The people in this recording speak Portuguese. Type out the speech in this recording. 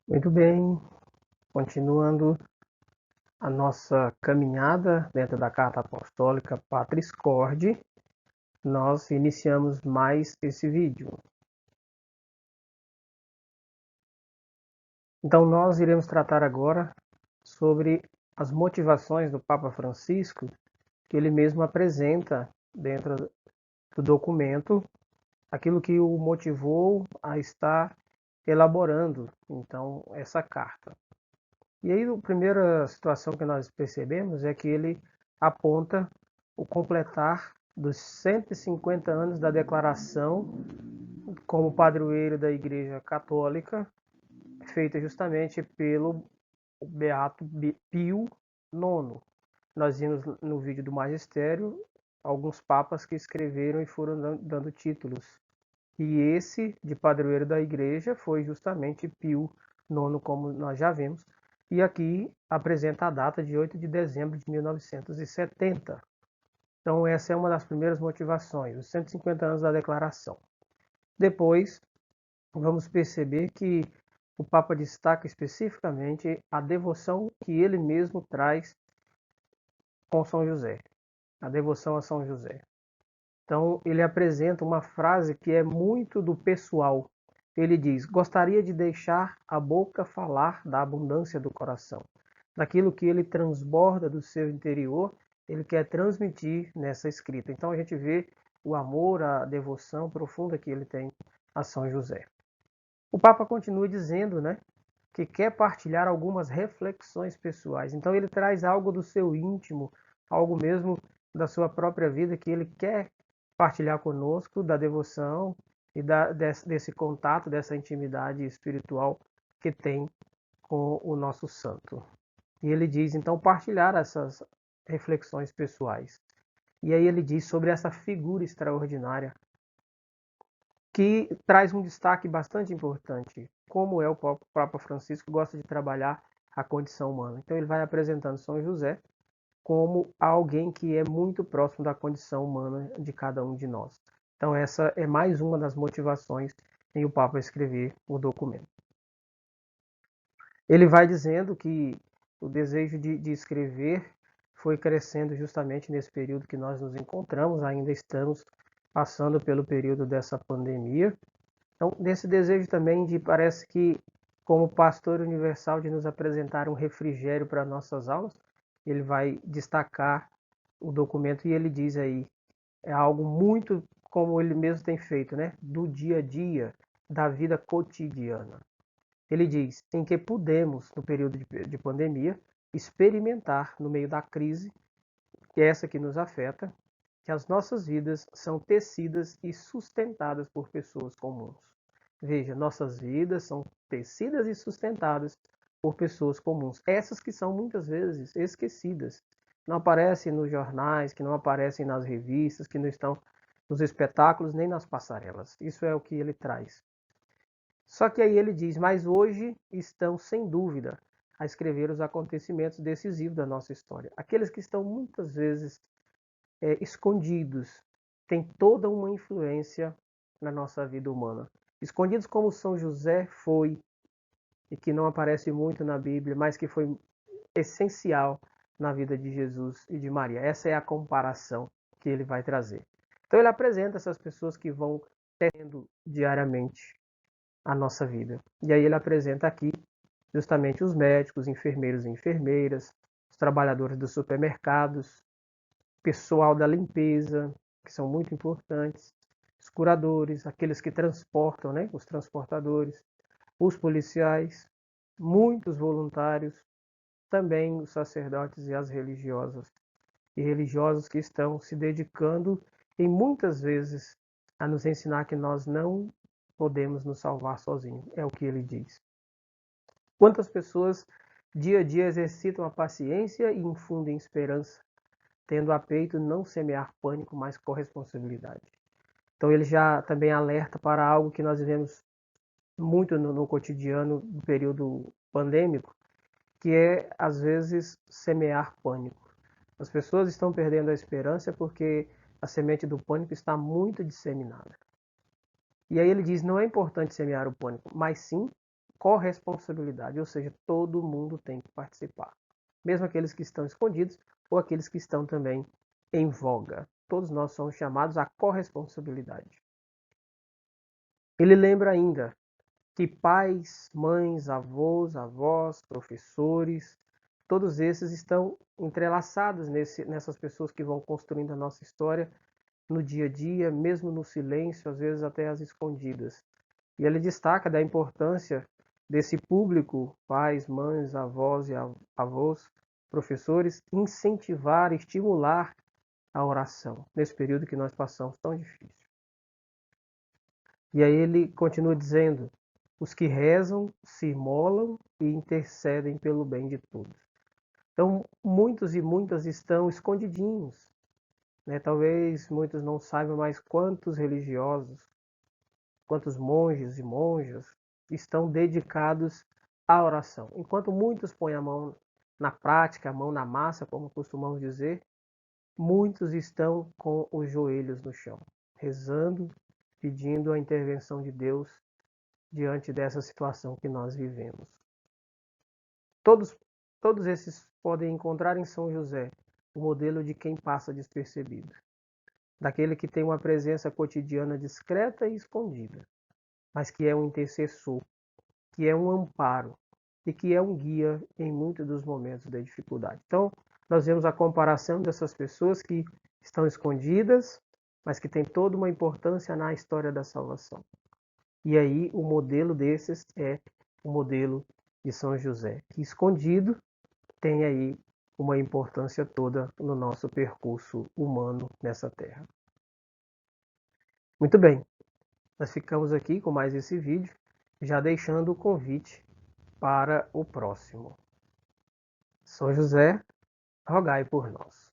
Muito bem, continuando a nossa caminhada dentro da Carta Apostólica Patris Corde, nós iniciamos mais esse vídeo. Então, nós iremos tratar agora sobre as motivações do Papa Francisco, que ele mesmo apresenta dentro do documento, aquilo que o motivou a estar elaborando, então, essa carta. E aí, a primeira situação que nós percebemos é que ele aponta o completar dos 150 anos da declaração como padroeiro da Igreja Católica, feita justamente pelo Beato Pio IX. Nós vimos no vídeo do Magistério alguns papas que escreveram e foram dando títulos. E esse de padroeiro da Igreja foi justamente Pio IX, como nós já vimos, e aqui apresenta a data de 8 de dezembro de 1970. Então essa é uma das primeiras motivações, os 150 anos da declaração. Depois, vamos perceber que o Papa destaca especificamente a devoção que ele mesmo traz com São José, a devoção a São José. Então ele apresenta uma frase que é muito do pessoal. Ele diz: gostaria de deixar a boca falar da abundância do coração. Daquilo que ele transborda do seu interior, ele quer transmitir nessa escrita. Então a gente vê o amor, a devoção profunda que ele tem a São José. O Papa continua dizendo, né, que quer partilhar algumas reflexões pessoais. Então ele traz algo do seu íntimo, algo mesmo da sua própria vida que ele quer partilhar conosco, da devoção e desse contato, dessa intimidade espiritual que tem com o nosso santo. E ele diz, então, partilhar essas reflexões pessoais. E aí ele diz sobre essa figura extraordinária que traz um destaque bastante importante, como é o Papa Francisco gosta de trabalhar a condição humana. Então ele vai apresentando São José como alguém que é muito próximo da condição humana de cada um de nós. Então essa é mais uma das motivações em o Papa escrever o documento. Ele vai dizendo que o desejo de escrever foi crescendo justamente nesse período que nós nos encontramos, ainda estamos passando pelo período dessa pandemia. Então, desse desejo também de, parece que, como pastor universal, de nos apresentar um refrigério para nossas aulas, ele vai destacar o documento e ele diz aí, é algo muito como ele mesmo tem feito, né? Do dia a dia, da vida cotidiana. Ele diz em que podemos, no período de pandemia, experimentar, no meio da crise, que é essa que nos afeta, que as nossas vidas são tecidas e sustentadas por pessoas comuns. Veja, nossas vidas são tecidas e sustentadas por pessoas comuns. Essas que são muitas vezes esquecidas. Não aparecem nos jornais, que não aparecem nas revistas, que não estão nos espetáculos nem nas passarelas. Isso é o que ele traz. Só que aí ele diz, mas hoje estão, sem dúvida, a escrever os acontecimentos decisivos da nossa história. Aqueles que estão muitas vezes escondidos, têm toda uma influência na nossa vida humana. Escondidos como São José foi, e que não aparece muito na Bíblia, mas que foi essencial na vida de Jesus e de Maria. Essa é a comparação que ele vai trazer. Então ele apresenta essas pessoas que vão tendo diariamente a nossa vida. E aí ele apresenta aqui justamente os médicos, enfermeiros e enfermeiras, os trabalhadores dos supermercados, pessoal da limpeza, que são muito importantes, os curadores, aqueles que transportam, né, os transportadores, os policiais, muitos voluntários, também os sacerdotes e as religiosas e religiosos que estão se dedicando e muitas vezes a nos ensinar que nós não podemos nos salvar sozinhos, é o que ele diz. Quantas pessoas dia a dia exercitam a paciência e infundem esperança, tendo a peito não semear pânico, mas corresponsabilidade. Então ele já também alerta para algo que nós vivemos muito no cotidiano do período pandêmico, que é, às vezes, semear pânico. As pessoas estão perdendo a esperança porque a semente do pânico está muito disseminada. E aí ele diz, não é importante semear o pânico, mas sim corresponsabilidade, ou seja, todo mundo tem que participar, mesmo aqueles que estão escondidos ou aqueles que estão também em voga. Todos nós somos chamados à corresponsabilidade. Ele lembra ainda que pais, mães, avós, professores, todos esses estão entrelaçados nessas pessoas que vão construindo a nossa história no dia a dia, mesmo no silêncio, às vezes até às escondidas. E ele destaca da importância desse público, pais, mães, avós e avós, professores, incentivar, estimular a oração nesse período que nós passamos tão difícil. E aí ele continua dizendo: os que rezam, se imolam e intercedem pelo bem de todos. Então, muitos e muitas estão escondidinhos, né? Talvez muitos não saibam mais quantos religiosos, quantos monges e monjas estão dedicados à oração. Enquanto muitos põem a mão na prática, a mão na massa, como costumamos dizer, muitos estão com os joelhos no chão, rezando, pedindo a intervenção de Deus diante dessa situação que nós vivemos. Todos esses podem encontrar em São José o modelo de quem passa despercebido, daquele que tem uma presença cotidiana discreta e escondida, mas que é um intercessor, que é um amparo e que é um guia em muitos dos momentos da dificuldade. Então, nós vemos a comparação dessas pessoas que estão escondidas, mas que têm toda uma importância na história da salvação. E aí o modelo desses é o modelo de São José, que escondido tem aí uma importância toda no nosso percurso humano nessa terra. Muito bem, nós ficamos aqui com mais esse vídeo, já deixando o convite para o próximo. São José, rogai por nós.